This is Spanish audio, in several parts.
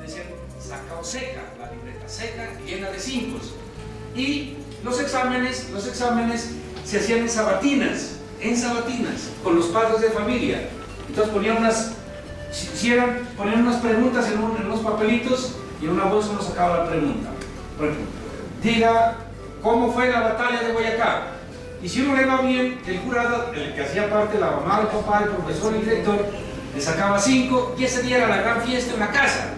decían saca o seca, la libreta seca, llena de 5. Y los exámenes se hacían en sabatinas, con los padres de familia. Entonces ponían unas preguntas en unos papelitos y en una bolsa uno sacaba la pregunta. Por ejemplo, diga, ¿cómo fue la batalla de Boyacá? Y si uno le va bien, el jurado, el que hacía parte, la mamá, el papá, el profesor, el director, le sacaba 5 y ese día era la gran fiesta en la casa.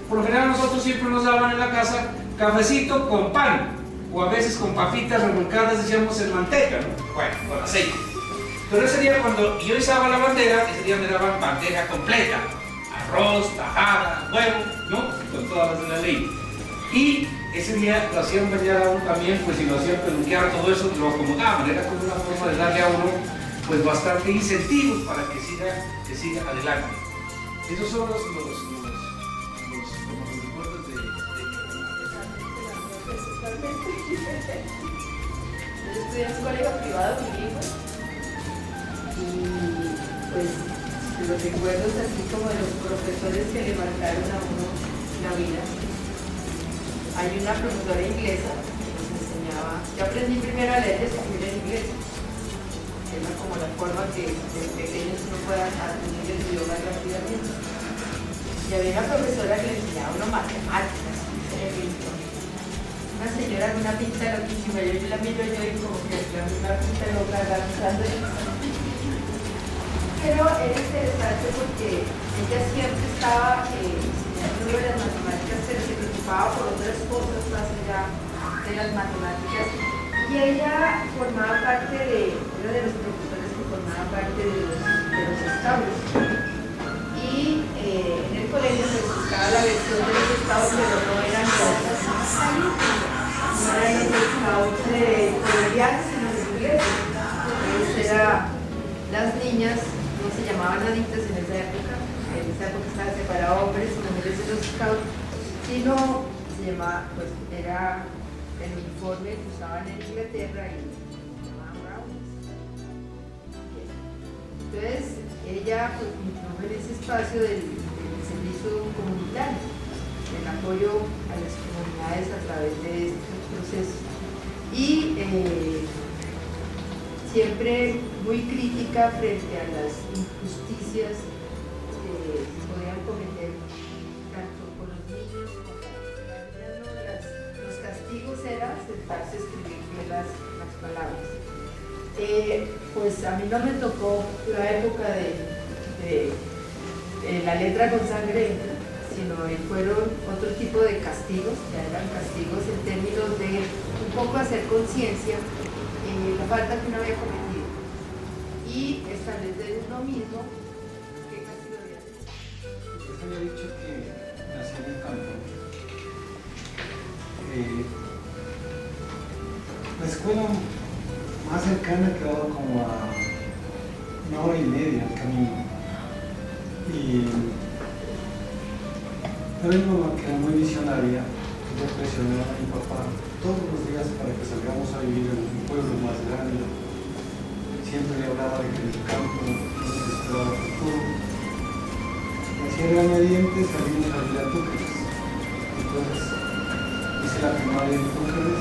Por lo general nosotros siempre nos daban en la casa cafecito con pan, o a veces con papitas revolcadas, decíamos en manteca, ¿no? Bueno, con aceite. Pero ese día cuando yo izaba la bandera, ese día me daban bandeja completa, arroz, tajada, huevo, ¿no? Con todas las de la ley. Y ese día lo hacían venir a uno también, pues si lo hacían peluquear, todo eso, lo acomodaban, era como una forma de darle a uno, pues bastante incentivos para que siga adelante. Esos son los recuerdos de Yo estudié en un colegio privado bilingüe y pues los recuerdos así como de los profesores que le marcaron a uno la vida. Hay una profesora inglesa que nos enseñaba, yo aprendí primero a leer y escribir en inglés, que era como la forma que desde pequeños uno pueda aprender el idioma rápidamente. Y había una profesora que le enseñaba a uno matemáticas, una señora con una pinta loquísima, yo la miro y como que una pinta loca agarrando. Pero era interesante porque ella siempre estaba enseñando de las matemáticas, pero se preocupaba por otras cosas más allá de las matemáticas. Y ella formaba parte era de los profesores que formaban parte de los establos. Y en el colegio se buscaba la versión de los establos, pero no eran cosas, no eran los establos colombianos, sino los ingleses. Entonces las niñas no se llamaban naditas en esa época estaban separados hombres y mujeres en los scouts, sino se llamaba, pues era el uniforme que usaban en Inglaterra y se llamaban brownies. Entonces ella pues entró en ese espacio del servicio comunitario, el apoyo a las comunidades a través de estos procesos. Y siempre muy crítica frente a las injusticias que se podían cometer tanto con los niños como con las niñas. Los castigos eran sentarse a escribir bien las palabras. Pues a mí no me tocó la época de la letra con sangre, sino fueron otro tipo de castigos, ya eran castigos en términos de un poco hacer conciencia la falta que uno había cometido y establecer uno mismo qué castigo había tenido. Usted había dicho que nació en el campo. La escuela más cercana quedaba como a 1 hora y media el camino. Y era mi mamá, que era muy visionaria, yo presionaba a mi papá todos los días para que salgamos a vivir en un pueblo más grande. Siempre le hablaba de que en el campo no se esperaba futuro. Me hacía regañadientes, salimos a vivir a Túqueres. Entonces hice la primaria en Túqueres,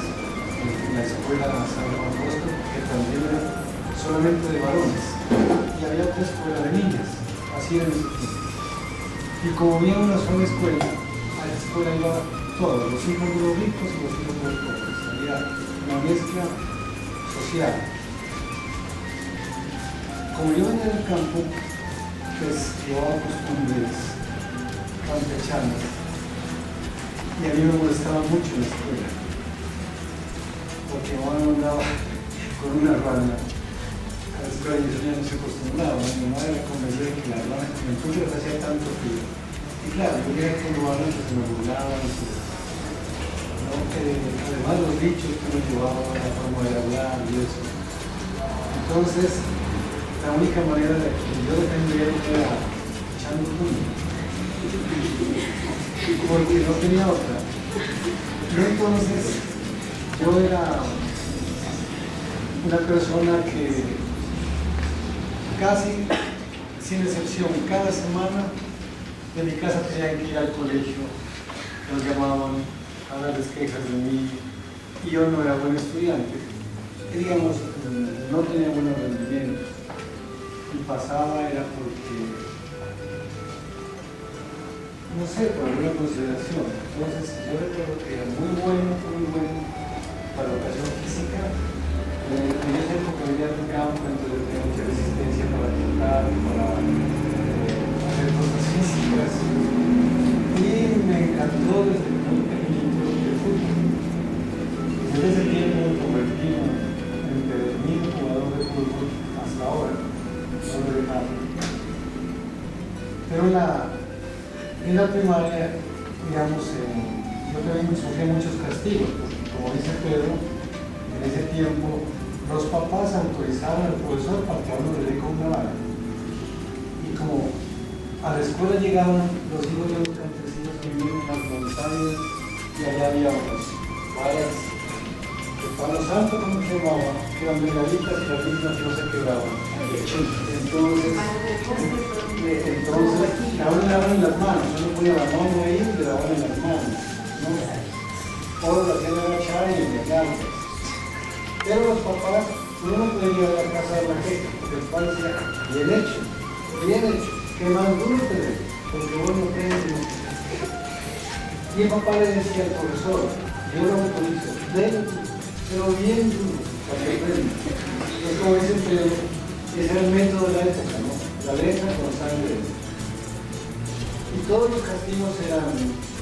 en la escuela San Juan Bosco, que también era solamente de varones, y había otra escuela de niñas, así era en ese tiempo. Y como había una sola escuela, a la escuela iba todos, los hijos de los ricos y los hijos de los pobres. Había una mezcla social. Como yo venía del campo, pues llevaba costumbres campechanas y a mí me molestaba mucho en la escuela, porque mi mamá me andaba con una rana a la escuela y eso ya no se acostumbraba. Mi mamá era convencida de que la rana con el puño le hacía tanto frío. Y claro, yo llegué con rana que se me burlaban, además los dichos que uno llevaba, la forma de hablar y eso. Entonces, la única manera de que yo defendiera era echando puño, porque no tenía otra. Y entonces, yo era una persona que casi, sin excepción, cada semana de mi casa tenía que ir al colegio nos llamaban a darles quejas de mí y yo no era buen estudiante, que digamos no tenía buenos rendimientos y pasaba era porque, no sé, por alguna consideración. Entonces yo recuerdo que era muy bueno para educación física. En esa época venía del campo, entonces tenía mucha resistencia para trotar, para hacer cosas físicas. Y me encantó desde muy pequeñito el fútbol. Desde ese tiempo me convertí en el jugador de fútbol hasta ahora. No lo he dejado. Pero en la primaria, digamos, yo también sufrí muchos castigos, porque como dice Pedro, en ese tiempo los papás autorizaban al profesor para que a uno le dé con una vara. Y como a la escuela llegaban los hijos de los campesinos que vivían en las montañas y allá había unas varas de palo santo, como se llamaban, que eran delgaditas y las mismas no se quebraban. Entonces ahora le daban en las manos, uno ponía la mano ahí y le daban en las manos, ¿no? Todos lo hacían agachar y engañarlos. Pero los papás, uno no podía llegar a la casa de la gente, porque el padre decía, bien hecho, que más duro te dé, porque vos no crees en eso. Y el papá le decía al profesor, yo lo autorizo, pero bien duro, para que aprenda. Es como dice Pedro, ese era el método de la época, ¿no? La letra con sangre. Y todos los castigos eran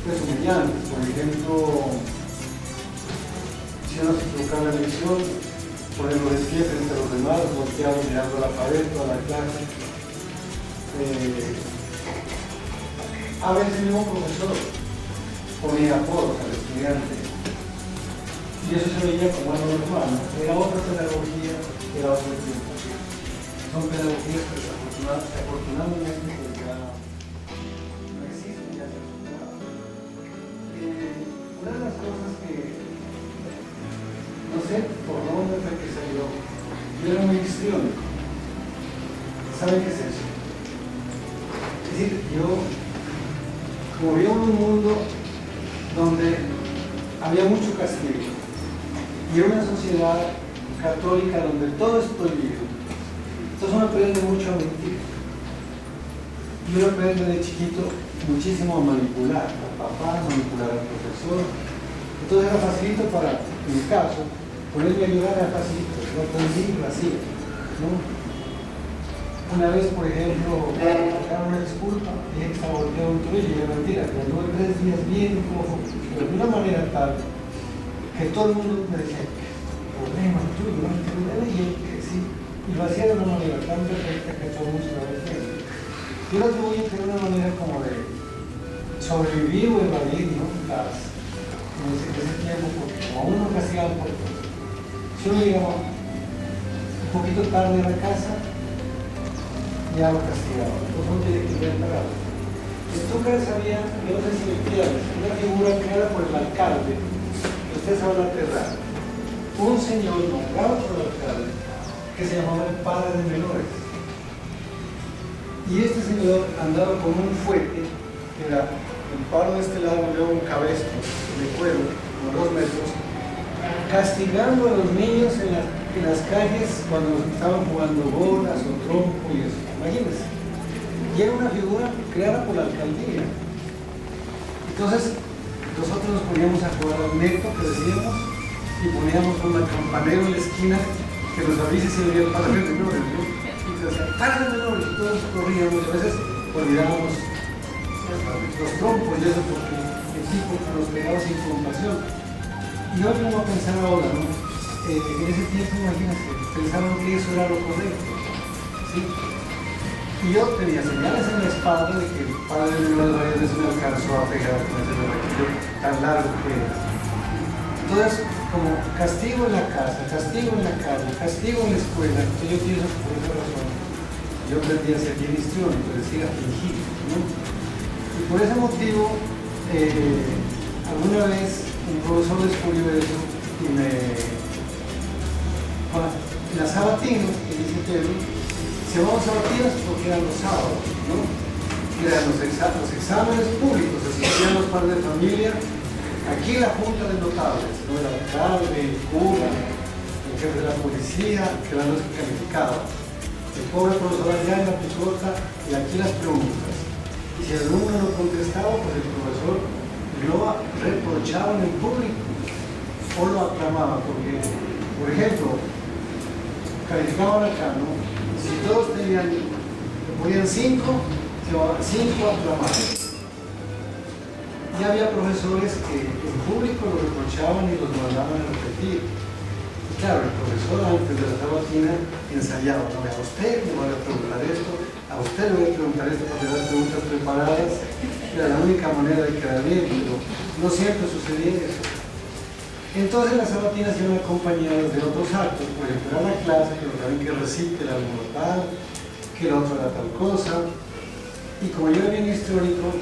pues humillantes. Por ejemplo, si uno se equivocaba la lección, poner los pies entre los demás, volteados mirando a la pared, toda la clase. A veces el mismo profesor ponía apodos al estudiante. Y eso se veía como algo normal, ¿no? Era otra pedagogía, era otro tiempo. Son pedagogías que afortunadamente pues ya no existen, ya se han superado. Una de las cosas que, no sé por dónde fue que salió, yo era muy histriónico. ¿Saben qué es eso? Es decir, yo, como vivo en un mundo donde había mucho castigo, y una sociedad católica donde todo es prohibido. Entonces uno aprende mucho a mentir. Y uno aprende de chiquito muchísimo a manipular al papá, a manipular al profesor. Entonces era facilito para, en mi caso, ponerme a ayudar era facilito, lo aprendí así, ¿no? Una vez, por ejemplo, sacaron una disculpa, dije que estaba volteado un tobillo y era mentira, que anduve 3 días bien cojo, pero de una manera tal que todo el mundo me decía, problema tuyo, no me y yo que sí, y lo hacía de una manera tan perfecta que todo el mundo se lo decía. Yo lo atribuyo que era una manera como de sobrevivir o evadir, ¿no? En ese tiempo, porque como a uno castigaban por todo. Si uno llegaba un poquito tarde a la casa, ya lo castigaban, entonces uno tiene que ir parado. En Túcar sabía, yo no sé si me pierdes, una figura creada por el alcalde, ustedes van a aterrar, un señor nombrado por el alcalde que se llamaba el padre de menores. Y este señor andaba con un fuete, que era el palo de este lado, luego un cabestro de cuero, como 2 metros, castigando a los niños en las calles cuando estaban jugando bolas o trompo y eso. Imagínense. Y era una figura creada por la alcaldía. Entonces, nosotros nos poníamos a jugar al neto, que decíamos, y poníamos una campanera en la esquina que nos avise si había el padre de menores, ¿no? Y nos decía, padre de menores, y todos corríamos, a veces olvidábamos los trompos y eso porque nos pegaba sin compasión. Y yo vengo a pensar ahora, ¿no? En ese tiempo, imagínense, pensaban que eso era lo correcto, ¿sí? Y yo tenía señales en la espalda de que el padre de menores varias veces me alcanzó a pegar con ese requisito tan largo que era. Entonces, como castigo en la casa, castigo en la calle, castigo en la escuela, entonces yo pienso que por esa razón yo aprendí a ser bien histriónico, es decir, a fingir, ¿no? Y por ese motivo, alguna vez un profesor descubrió eso y las sabatinas, que dice Pedro, se llamaban sabatinas porque eran los sábados, ¿no? eran los exámenes públicos, se hacían los padres de familia, aquí la junta de notables, ¿no? El alcalde, el cura, el jefe de la policía, que eran los que calificaban. El pobre profesor allá en la picota y aquí las preguntas. Y si el alumno no contestaba, pues el profesor lo reprochaba en el público o lo aclamaba, porque, por ejemplo, calificaban acá, ¿no? Si todos ponían 5, se llamaban 5 aclamados. Y había profesores que en público lo reprochaban y los mandaban a repetir. Claro, el profesor antes de la sabatina ensayaba, ¿no? A usted le voy a preguntar esto, a usted le voy a preguntar esto para hacer las preguntas preparadas. Era la única manera de quedar bien, pero no siempre sucedía eso. Entonces las sabatinas iban acompañadas de otros actos, por ejemplo, era la clase, pero también que recite el alumno tal, que el otro era tal cosa. Y como yo era bien histórico,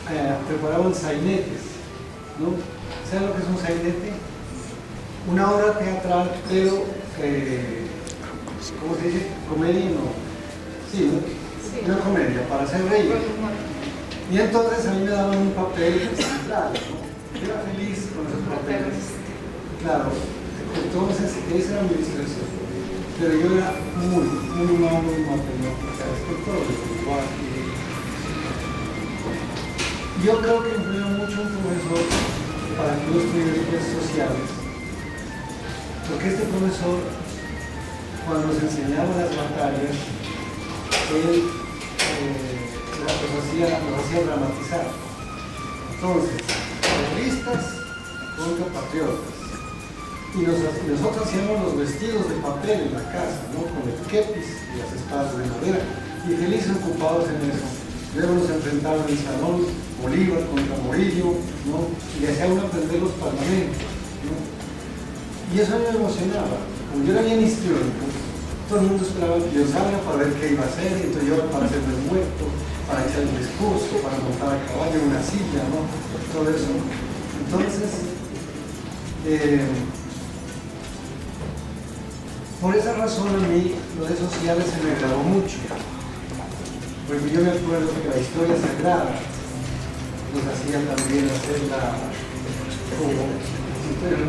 preparaban sainetes, ¿no? ¿Saben lo que es un sainete? Una obra teatral, pero, ¿cómo se dice? Comedia, ¿no? Sí, ¿no? Sí. Una comedia, para hacer reír. Y entonces a mí me daban un papel central, ¿no? Yo era feliz con esos papeles. Claro, entonces esa era mi distracción. Pero yo era muy malo en matemáticas, por todo el lenguaje. Yo creo que influyó mucho un profesor para que yo estudiara ciencias sociales. Porque este profesor, cuando nos enseñaba las batallas, él nos hacía dramatizar. Entonces, terroristas contra patriotas. Y nosotros hacíamos los vestidos de papel en la casa, ¿no? Con el kepis y las espadas de madera. Y felices ocupados en eso. Luego nos enfrentaban en el salón Bolívar contra Morillo, ¿no? Y le hacía uno aprender los parlamentos, ¿no? Y eso a mí me emocionaba. Como yo era bien histriónico, todo el mundo esperaba que yo salga para ver qué iba a hacer, y entonces yo para hacerme el muerto, para echar el discurso, para montar a caballo en una silla, ¿no? Todo eso. Entonces, por esa razón a mí lo de sociales se me grabó mucho. Porque yo me acuerdo que la historia sagrada nos hacían también hacerla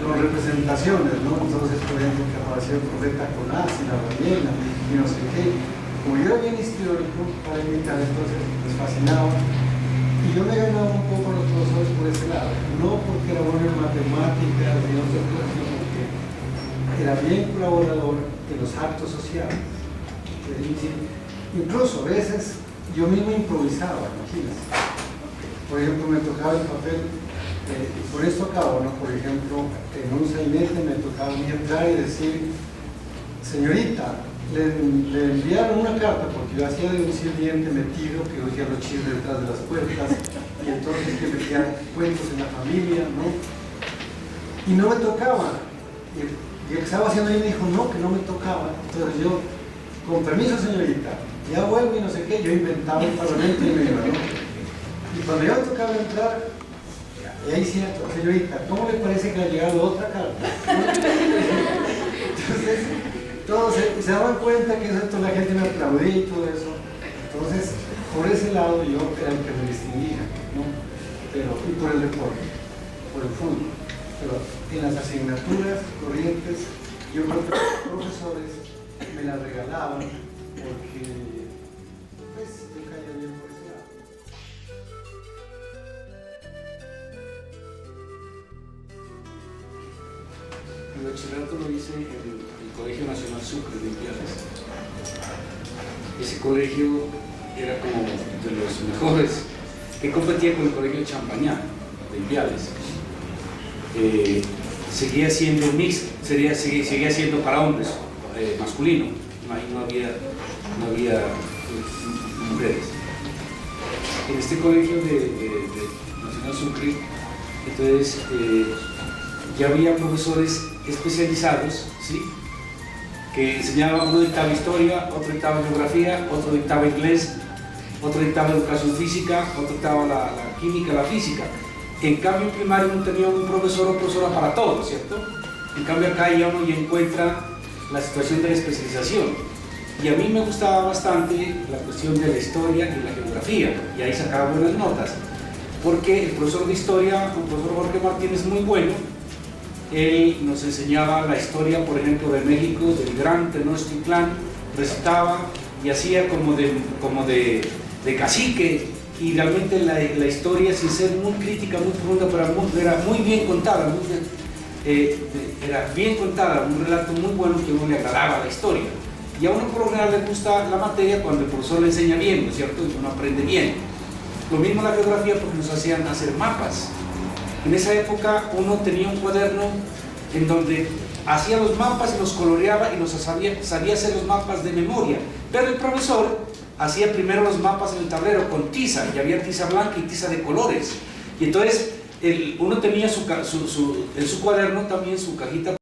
con representaciones, ¿no? Entonces, por ejemplo, que apareció el profeta Jonás y la ballena y no sé qué. Como yo era bien histórico para imitar, entonces les fascinaba. Y yo me ganaba un poco a los profesores por ese lado. No porque era bueno en matemáticas ni otras cosas, sino porque era bien colaborador en los actos sociales. Incluso a veces yo mismo improvisaba, imagínense. Por ejemplo, me tocaba el papel, por esto acabo, ¿no? Por ejemplo, en un sainete me tocaba a mí entrar y decir, señorita, le enviaron una carta porque yo hacía de un sirviente metido que oía los chismes detrás de las puertas y entonces que metía cuentos en la familia, ¿no? Y no me tocaba. Y el que estaba haciendo ahí me dijo, no, que no me tocaba. Entonces yo, con permiso señorita, ya vuelvo y no sé qué, yo inventaba el parlamento y me iba, ¿no? Y cuando ya me tocaba entrar, y ahí cierto, señorita, ¿cómo le parece que ha llegado otra carta? Entonces, todos se daban cuenta que eso, la gente me aplaudía y todo eso. Entonces, por ese lado yo era el que me distinguía, ¿no? Pero, y por el deporte, por el fútbol. Pero en las asignaturas corrientes, yo creo que los profesores me las regalaban porque, pues, yo caía bien por ese lado. El bachillerato lo hice en el Colegio Nacional Sucre de Ipiales. Ese colegio era como de los mejores, que competía con el Colegio Champañá de Ipiales. Seguía siendo mixto, seguía siendo para hombres, masculino, ahí no había mujeres. En este colegio de Nacional Sucre, entonces ya había profesores especializados, ¿sí? Que enseñaban, uno dictaba historia, otro dictaba geografía, otro dictaba inglés, otro dictaba educación física, otro dictaba la química, la física. En cambio, en primario no tenía un profesor o profesora para todo, ¿cierto? En cambio, acá ya uno ya encuentra la situación de la especialización. Y a mí me gustaba bastante la cuestión de la historia y la geografía, y ahí sacaba buenas notas, porque el profesor de historia, el profesor Jorge Martínez, es muy bueno. Él nos enseñaba la historia, por ejemplo, de México, del gran Tenochtitlán, recitaba y hacía como de cacique, y realmente la historia, sin ser muy crítica, muy profunda, pero era muy bien contada, era bien contada, un relato muy bueno que a uno le agradaba la historia. Y a uno por lo general le gusta la materia cuando el profesor le enseña bien, ¿no es cierto? Y uno aprende bien. Lo mismo la geografía, porque nos hacían hacer mapas. En esa época uno tenía un cuaderno en donde hacía los mapas y los coloreaba y sabía hacer los mapas de memoria. Pero el profesor hacía primero los mapas en el tablero con tiza, y había tiza blanca y tiza de colores. Y entonces uno tenía en su cuaderno también su cajita